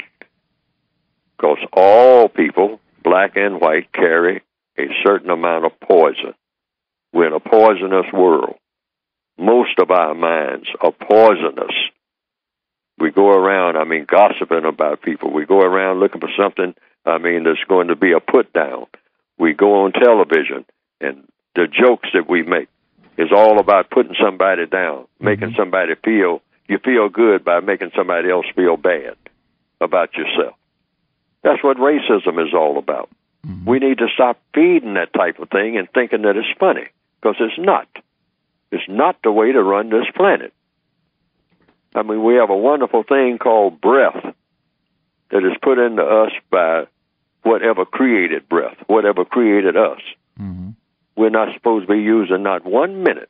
Because all people, black and white, carry a certain amount of poison. We're in a poisonous world. Most of our minds are poisonous. We go around, gossiping about people. We go around looking for something, that's going to be a put down. We go on television, and the jokes that we make is all about putting somebody down, making somebody feel, you feel good by making somebody else feel bad about yourself. That's what racism is all about. We need to stop feeding that type of thing and thinking that it's funny, because it's not. It's not the way to run this planet. We have a wonderful thing called breath that is put into us by whatever created breath, whatever created us. We're not supposed to be using not 1 minute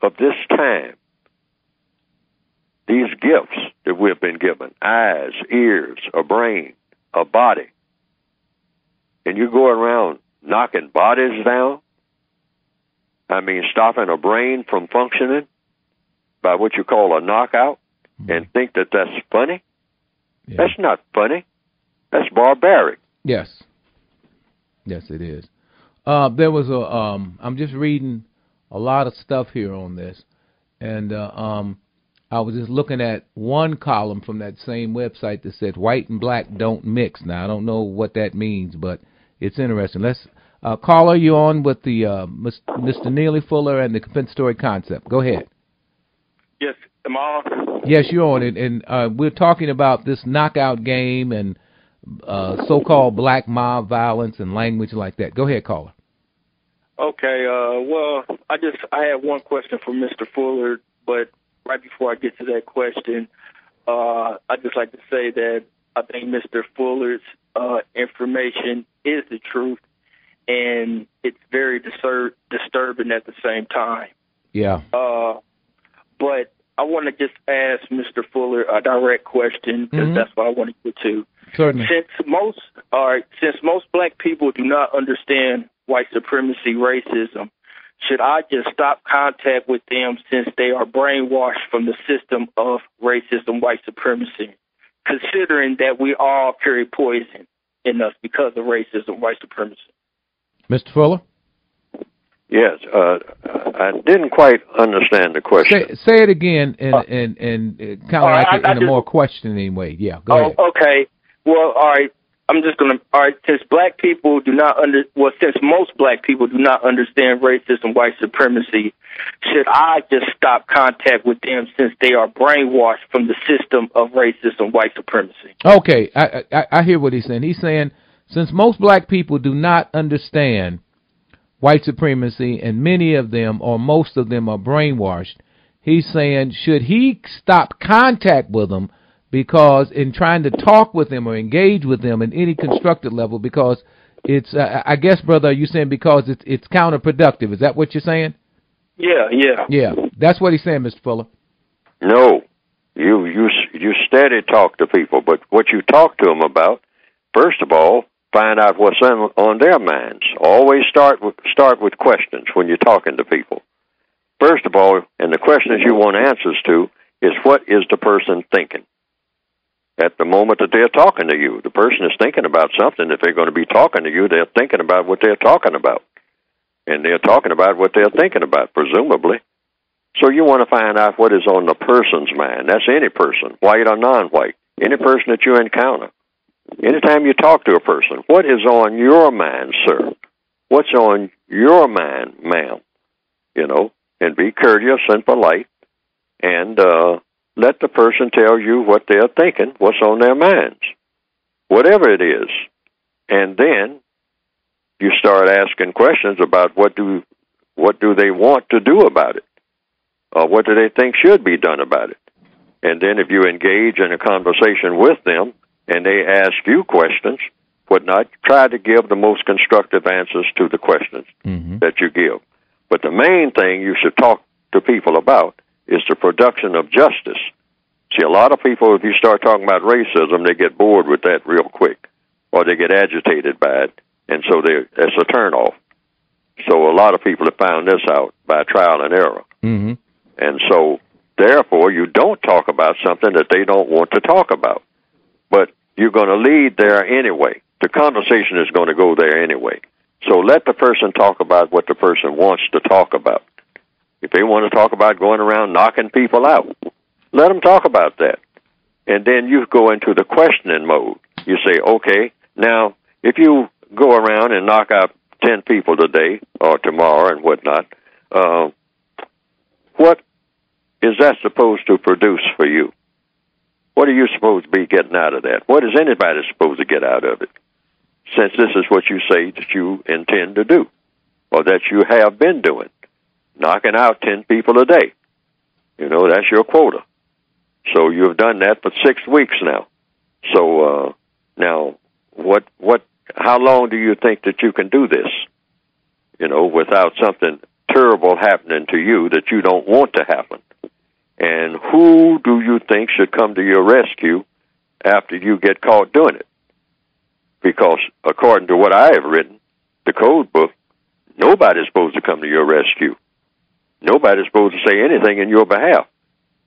of this time, these gifts that we've been given, eyes, ears, a brain, a body. And you go around knocking bodies down, stopping a brain from functioning by what you call a knockout, and think that that's funny? Yeah. That's not funny. That's barbaric. Yes. Yes, it is. There was I'm just reading a lot of stuff here on this, and I was just looking at one column from that same website that said white and black don't mix. Now, I don't know what that means, but it's interesting. Let's caller, you on with the Mr. Neely Fuller and the compensatory concept. Go ahead. Yes, am I on? Yes, you're on it, and we're talking about this knockout game and so-called black mob violence and language like that. Go ahead, caller. Okay, well, I have one question for Mr. Fuller, but right before I get to that question, I'd just like to say that I think Mr. Fuller's information is the truth, and it's very disturbing at the same time. Yeah. But I want to just ask Mr. Fuller a direct question, because that's what I want to get to. Certainly. Since most black people do not understand white supremacy, racism, should I just stop contact with them since they are brainwashed from the system of racism, white supremacy, considering that we all carry poison in us because of racism, white supremacy? Mr. Fuller? Yes, I didn't quite understand the question. Say it again in kind of like in a more questioning way. Yeah, go ahead. Okay. Well, all right. I'm just gonna. All right. Since most black people do not understand racism, white supremacy, should I just stop contact with them since they are brainwashed from the system of racism, white supremacy? Okay, I hear what he's saying. He's saying since most black people do not understand white supremacy, and many of them or most of them are brainwashed, he's saying should he stop contact with them because in trying to talk with them or engage with them in any constructive level, because it's I guess, brother, are you saying because it's counterproductive? Is that what you're saying? Yeah. That's what he's saying, Mr. Fuller. No, you steady talk to people, but what you talk to them about, first of all, find out what's on their minds. Always start with questions when you're talking to people. First of all, and the questions you want answers to is what is the person thinking? At the moment that they're talking to you, the person is thinking about something. If they're going to be talking to you, they're thinking about what they're talking about. And they're talking about what they're thinking about, presumably. So you want to find out what is on the person's mind. That's any person, white or non-white, any person that you encounter. Anytime you talk to a person, what is on your mind, sir? What's on your mind, ma'am? And be courteous and polite, and let the person tell you what they're thinking, what's on their minds, whatever it is. And then you start asking questions about what do they want to do about it, or what do they think should be done about it. And then if you engage in a conversation with them and they ask you questions, whatnot, try to give the most constructive answers to the questions that you give. But the main thing you should talk to people about is the production of justice. See, a lot of people, if you start talking about racism, they get bored with that real quick, or they get agitated by it, and so it's a turnoff. So a lot of people have found this out by trial and error. And so, therefore, you don't talk about something that they don't want to talk about. But you're going to lead there anyway. The conversation is going to go there anyway. So let the person talk about what the person wants to talk about. If they want to talk about going around knocking people out, let them talk about that. And then you go into the questioning mode. You say, okay, now, if you go around and knock out 10 people today or tomorrow and whatnot, what is that supposed to produce for you? What are you supposed to be getting out of that? What is anybody supposed to get out of it? Since this is what you say that you intend to do, or that you have been doing, knocking out 10 people a day. That's your quota. So you've done that for 6 weeks now. So now, how long do you think that you can do this? Without something terrible happening to you that you don't want to happen. And who do you think should come to your rescue after you get caught doing it? Because according to what I have written, the code book, nobody's supposed to come to your rescue. Nobody's supposed to say anything in your behalf.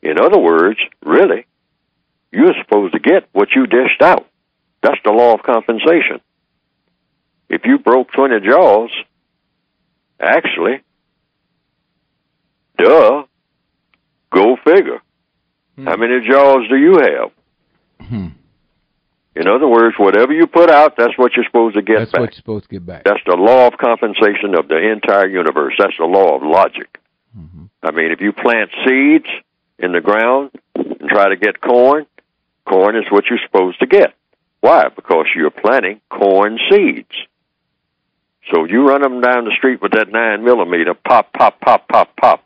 In other words, really, you're supposed to get what you dished out. That's the law of compensation. If you broke 20 jaws, actually, go figure. How many jaws do you have? In other words, whatever you put out, that's what you're supposed to get back. That's what you're supposed to get back. That's the law of compensation of the entire universe. That's the law of logic. I mean, if you plant seeds in the ground and try to get corn is what you're supposed to get. Why? Because you're planting corn seeds. So you run them down the street with that 9mm, pop, pop, pop, pop, pop.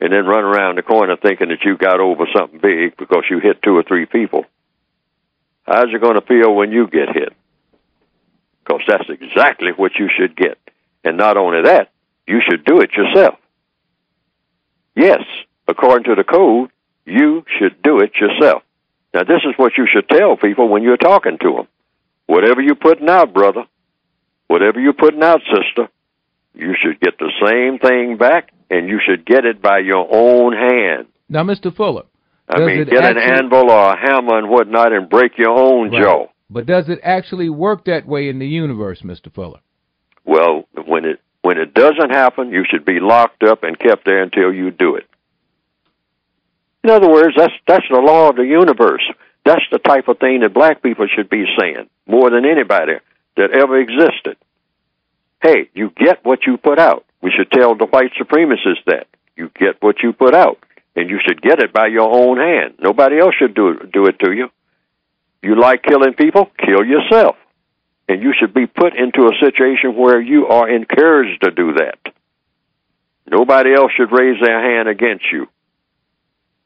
and then run around the corner thinking that you got over something big because you hit 2 or 3 people. How's it going to feel when you get hit? Because that's exactly what you should get. And not only that, you should do it yourself. Yes, according to the code, you should do it yourself. Now, this is what you should tell people when you're talking to them. Whatever you're putting out, brother, whatever you're putting out, sister, you should get the same thing back, and you should get it by your own hand. Now, Mr. Fuller, get an anvil or a hammer and whatnot and break your own jaw. But does it actually work that way in the universe, Mr. Fuller? Well, when it doesn't happen, you should be locked up and kept there until you do it. In other words, that's the law of the universe. That's the type of thing that black people should be saying more than anybody that ever existed. Hey, you get what you put out. We should tell the white supremacists that. You get what you put out, and you should get it by your own hand. Nobody else should do it to you. You like killing people? Kill yourself. And you should be put into a situation where you are encouraged to do that. Nobody else should raise their hand against you.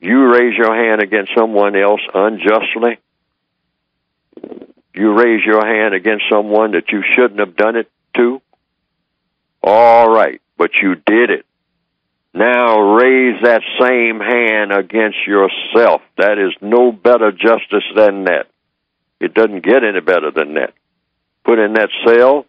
You raise your hand against someone else unjustly. You raise your hand against someone that you shouldn't have done it to. All right, but you did it. Now raise that same hand against yourself. That is no better justice than that. It doesn't get any better than that. Put in that cell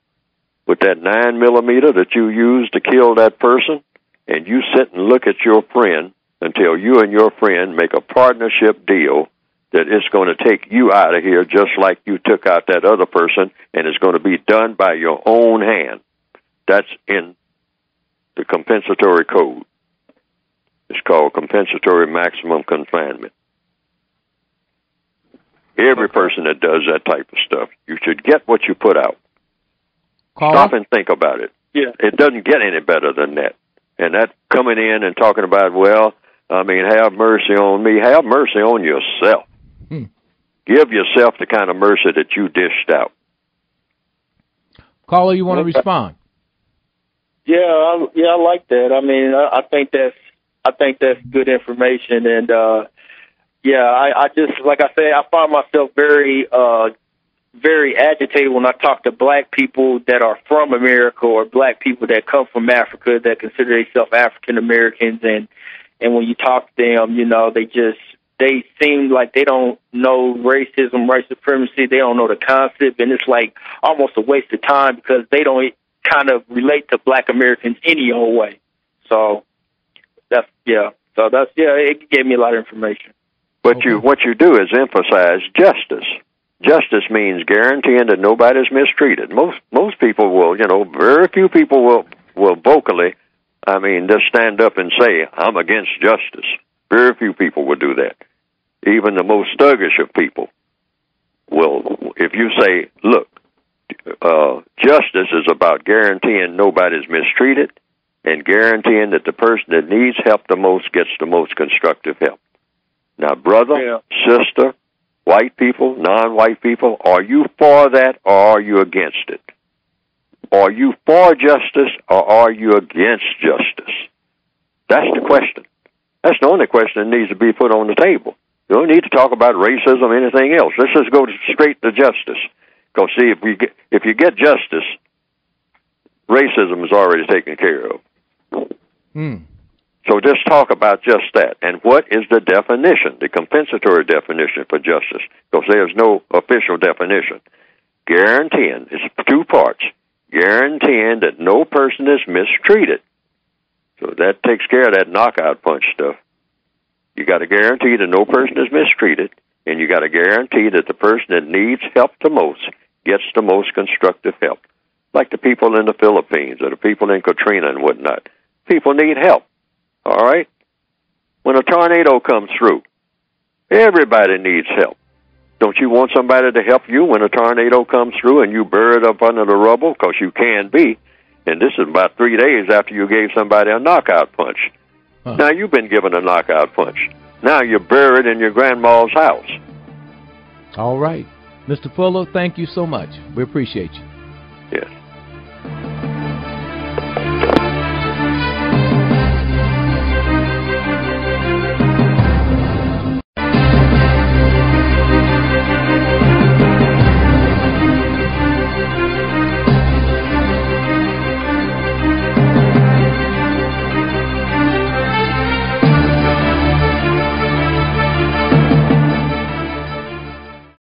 with that 9mm that you used to kill that person, and you sit and look at your friend until you and your friend make a partnership deal that it's going to take you out of here just like you took out that other person, and it's going to be done by your own hand. That's in the compensatory code. It's called compensatory maximum confinement. Every person that does that type of stuff, you should get what you put out. Stop and think about it. Yeah. It doesn't get any better than that. And that coming in and talking about, well, I mean, have mercy on me. Have mercy on yourself. Give yourself the kind of mercy that you dished out. Caller, you want to respond? Yeah, I like that. I mean, I think that's good information, and I just, like I said, I find myself very agitated when I talk to black people that are from America or black people that come from Africa that consider themselves African Americans, and when you talk to them, you know, they seem like they don't know racism, white supremacy. They don't know the concept, and it's like almost a waste of time because they don't kind of relate to black Americans any old way. So it gave me a lot of information. What you do is emphasize justice. Justice means guaranteeing that nobody's mistreated. Most people will, very few people will vocally, just stand up and say, I'm against justice. Very few people will do that. Even the most thuggish of people will, if you say, look, justice is about guaranteeing nobody's mistreated and guaranteeing that the person that needs help the most gets the most constructive help. Now, brother, sister, white people, non-white people, are you for that or are you against it? Are you for justice or are you against justice? That's the question. That's the only question that needs to be put on the table. You don't need to talk about racism or anything else. Let's just go straight to justice. Because, see, if you get justice, racism is already taken care of. So just talk about just that. And what is the definition, the compensatory definition for justice? Because there's no official definition. Guaranteeing, it's 2 parts. Guaranteeing that no person is mistreated. So that takes care of that knockout punch stuff. You got to guarantee that no person is mistreated, and you got to guarantee that the person that needs help the most gets the most constructive help. Like the people in the Philippines or the people in Katrina and whatnot. People need help. All right? When a tornado comes through, everybody needs help. Don't you want somebody to help you when a tornado comes through and you buried up under the rubble? Because you can be. And this is about 3 days after you gave somebody a knockout punch. Now you've been given a knockout punch. Now you're buried in your grandma's house. All right. Mr. Fuller, thank you so much. We appreciate you. Yes.